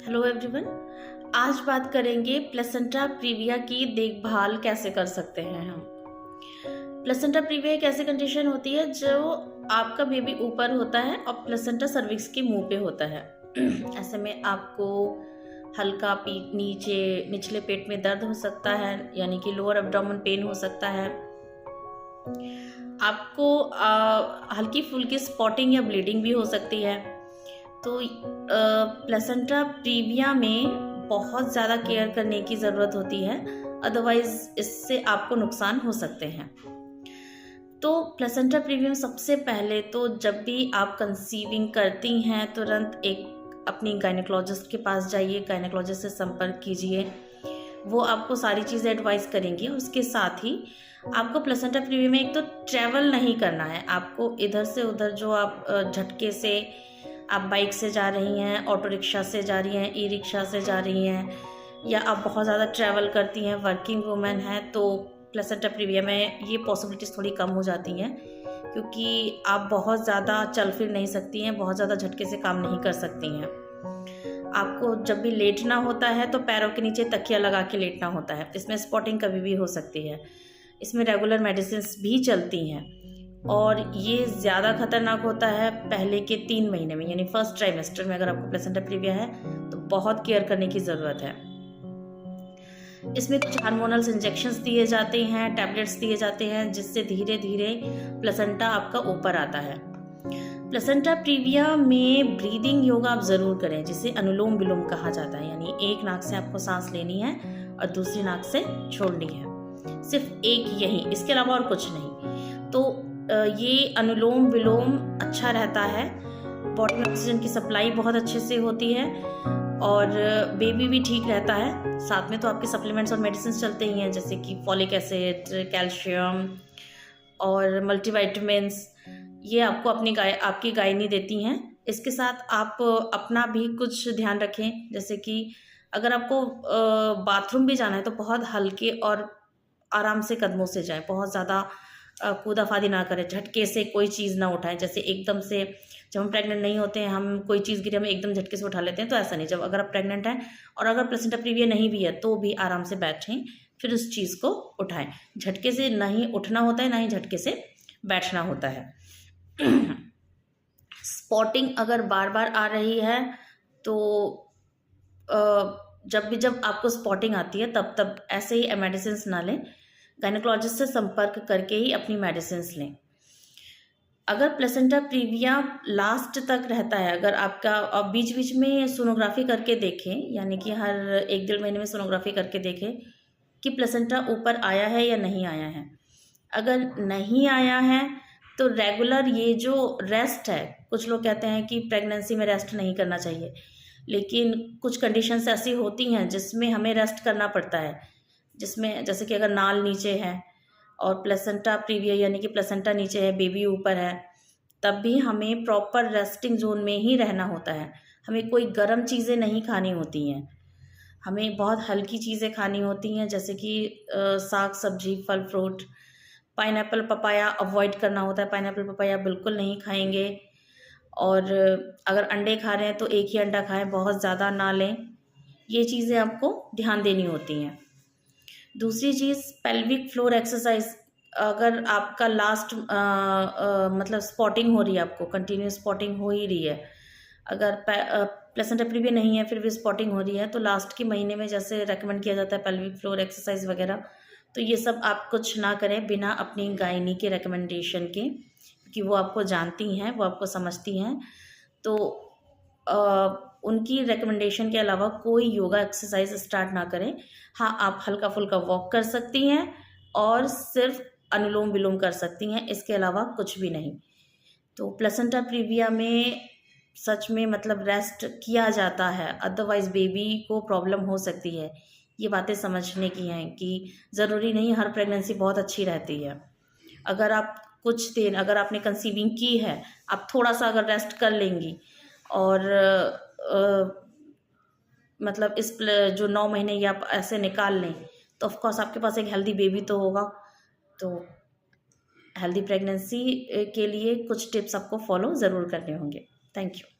Hello everyone. आज बात करेंगे प्लेसेंटा प्रीविया की देखभाल कैसे कर सकते हैं हम। प्लेसेंटा प्रीविया एक ऐसी कंडीशन होती है जो आपका बेबी ऊपर होता है और प्लेसेंटा सर्विक्स के मुंह पे होता है। ऐसे में आपको हल्का पीठ निचले पेट में दर्द हो सकता है, यानी कि लोअर एब्डोमेन पेन हो सकता है। आपको हल्की फुल्की स्पॉटिंग या ब्लीडिंग भी हो सकती है। तो प्लेसेंटा प्रीविया में बहुत ज़्यादा केयर करने की ज़रूरत होती है, अदरवाइज इससे आपको नुकसान हो सकते हैं। तो प्लेसेंटा प्रीविया में सबसे पहले तो जब भी आप कंसीविंग करती हैं तुरंत एक अपनी गायनेकोलॉजिस्ट के पास जाइए, गायनेकोलॉजिस्ट से संपर्क कीजिए। वो आपको सारी चीज़ें एडवाइस करेंगी। उसके साथ ही आपको प्लेसेंटा प्रीविया में एक तो ट्रैवल नहीं करना है। आपको इधर से उधर जो आप झटके से आप बाइक से जा रही हैं, ऑटो रिक्शा से जा रही हैं, ई रिक्शा से जा रही हैं, या आप बहुत ज़्यादा ट्रैवल करती हैं, वर्किंग वूमेन हैं, तो प्लेसेंटा प्रीविया में ये पॉसिबिलिटीज़ थोड़ी कम हो जाती हैं, क्योंकि आप बहुत ज़्यादा चल फिर नहीं सकती हैं, बहुत ज़्यादा झटके से काम नहीं कर सकती हैं। आपको जब भी लेटना होता है तो पैरों के नीचे तकिया लगा के लेटना होता है। इसमें स्पॉटिंग कभी भी हो सकती है। इसमें रेगुलर मेडिसिन्स भी चलती हैं और ये ज़्यादा खतरनाक होता है पहले के 3 महीने में, यानी फर्स्ट ट्राइमेस्टर में। अगर आपको प्लेसेंटा प्रीविया है तो बहुत केयर करने की ज़रूरत है। इसमें कुछ हार्मोनल्स इंजेक्शंस दिए जाते हैं, टैबलेट्स दिए जाते हैं, जिससे धीरे धीरे प्लेसेंटा आपका ऊपर आता है। प्लेसेंटा प्रीविया में ब्रीदिंग योगा आप ज़रूर करें, जिसे अनुलोम विलोम कहा जाता है। यानी एक नाक से आपको सांस लेनी है और दूसरी नाक से छोड़नी है, सिर्फ एक यही, इसके अलावा और कुछ नहीं। तो ये अनुलोम विलोम अच्छा रहता है, बॉडी में ऑक्सीजन की सप्लाई बहुत अच्छे से होती है और बेबी भी ठीक रहता है। साथ में तो आपके सप्लीमेंट्स और मेडिसिन चलते ही हैं, जैसे कि फॉलिक एसिड, कैल्शियम और मल्टीविटामिन्स। ये आपको आपकी गायनी देती हैं। इसके साथ आप अपना भी कुछ ध्यान रखें, जैसे कि अगर आपको बाथरूम भी जाना है तो बहुत हल्के और आराम से कदमों से जाएं, बहुत ज़्यादा कूदाफादी ना करें, झटके से कोई चीज़ ना उठाएं। जैसे एकदम से जब हम प्रेग्नेंट नहीं होते हैं, हम कोई चीज़ गिरे हम एकदम झटके से उठा लेते हैं, तो ऐसा नहीं। जब अगर आप प्रेग्नेंट हैं और अगर प्लेसेंटा प्रीविया नहीं भी है तो भी आराम से बैठें, फिर उस चीज़ को उठाएं। झटके से नहीं उठना होता है, ना ही झटके से बैठना होता है। स्पॉटिंग अगर बार बार आ रही है तो जब आपको स्पॉटिंग आती है तब ऐसे ही मेडिसिन ना लें, गायनेकोलॉजिस्ट से संपर्क करके ही अपनी मेडिसिन लें। अगर प्लेसेंटा प्रीविया लास्ट तक रहता है, अगर आपका बीच बीच में सोनोग्राफी करके देखें, यानी कि हर 1-1.5 महीने में सोनोग्राफी करके देखें कि प्लेसेंटा ऊपर आया है या नहीं आया है। अगर नहीं आया है तो रेगुलर ये जो रेस्ट है, कुछ लोग कहते हैं कि प्रेगनेंसी में रेस्ट नहीं करना चाहिए, लेकिन कुछ कंडीशंस ऐसी होती हैं जिसमें हमें रेस्ट करना पड़ता है, जिसमें जैसे कि अगर नाल नीचे है और प्लेसेंटा प्रीविया यानी कि प्लेसेंटा नीचे है, बेबी ऊपर है, तब भी हमें प्रॉपर रेस्टिंग जोन में ही रहना होता है। हमें कोई गर्म चीज़ें नहीं खानी होती हैं, हमें बहुत हल्की चीज़ें खानी होती हैं, जैसे कि साग सब्जी, फल फ्रूट। पाइनएप्पल पपाया अवॉइड करना होता है, पाइनएप्पल पपाया बिल्कुल नहीं खाएंगे। और अगर अंडे खा रहे हैं तो एक ही अंडा खाएं, बहुत ज़्यादा ना लें। ये चीज़ें आपको ध्यान देनी होती हैं। दूसरी चीज़ पेल्विक फ्लोर एक्सरसाइज। अगर आपका लास्ट मतलब स्पॉटिंग हो रही है, आपको कंटिन्यूस स्पॉटिंग हो ही रही है, अगर प्लेसेंटा प्रीविया नहीं है फिर भी स्पॉटिंग हो रही है, तो लास्ट के महीने में जैसे रेकमेंड किया जाता है पेल्विक फ्लोर एक्सरसाइज वगैरह, तो ये सब आप कुछ ना करें बिना अपनी गायनी के रिकमेंडेशन के, क्योंकि वो आपको जानती हैं, वो आपको समझती हैं। तो उनकी रिकमेंडेशन के अलावा कोई योगा एक्सरसाइज स्टार्ट ना करें। हाँ, आप हल्का फुल्का वॉक कर सकती हैं और सिर्फ अनुलोम विलोम कर सकती हैं, इसके अलावा कुछ भी नहीं। तो प्लेसेंटा प्रीविया में सच में मतलब रेस्ट किया जाता है, अदरवाइज बेबी को प्रॉब्लम हो सकती है। ये बातें समझने की हैं कि ज़रूरी नहीं हर प्रेगनेंसी बहुत अच्छी रहती है। अगर आप कुछ दिन, अगर आपने कंसीविंग की है, आप थोड़ा सा अगर रेस्ट कर लेंगी और मतलब जो 9 महीने ये आप ऐसे निकाल लें, तो ऑफकोर्स आपके पास एक हेल्दी बेबी तो होगा। तो हेल्दी प्रेगनेंसी के लिए कुछ टिप्स आपको फॉलो ज़रूर करने होंगे। Thank you.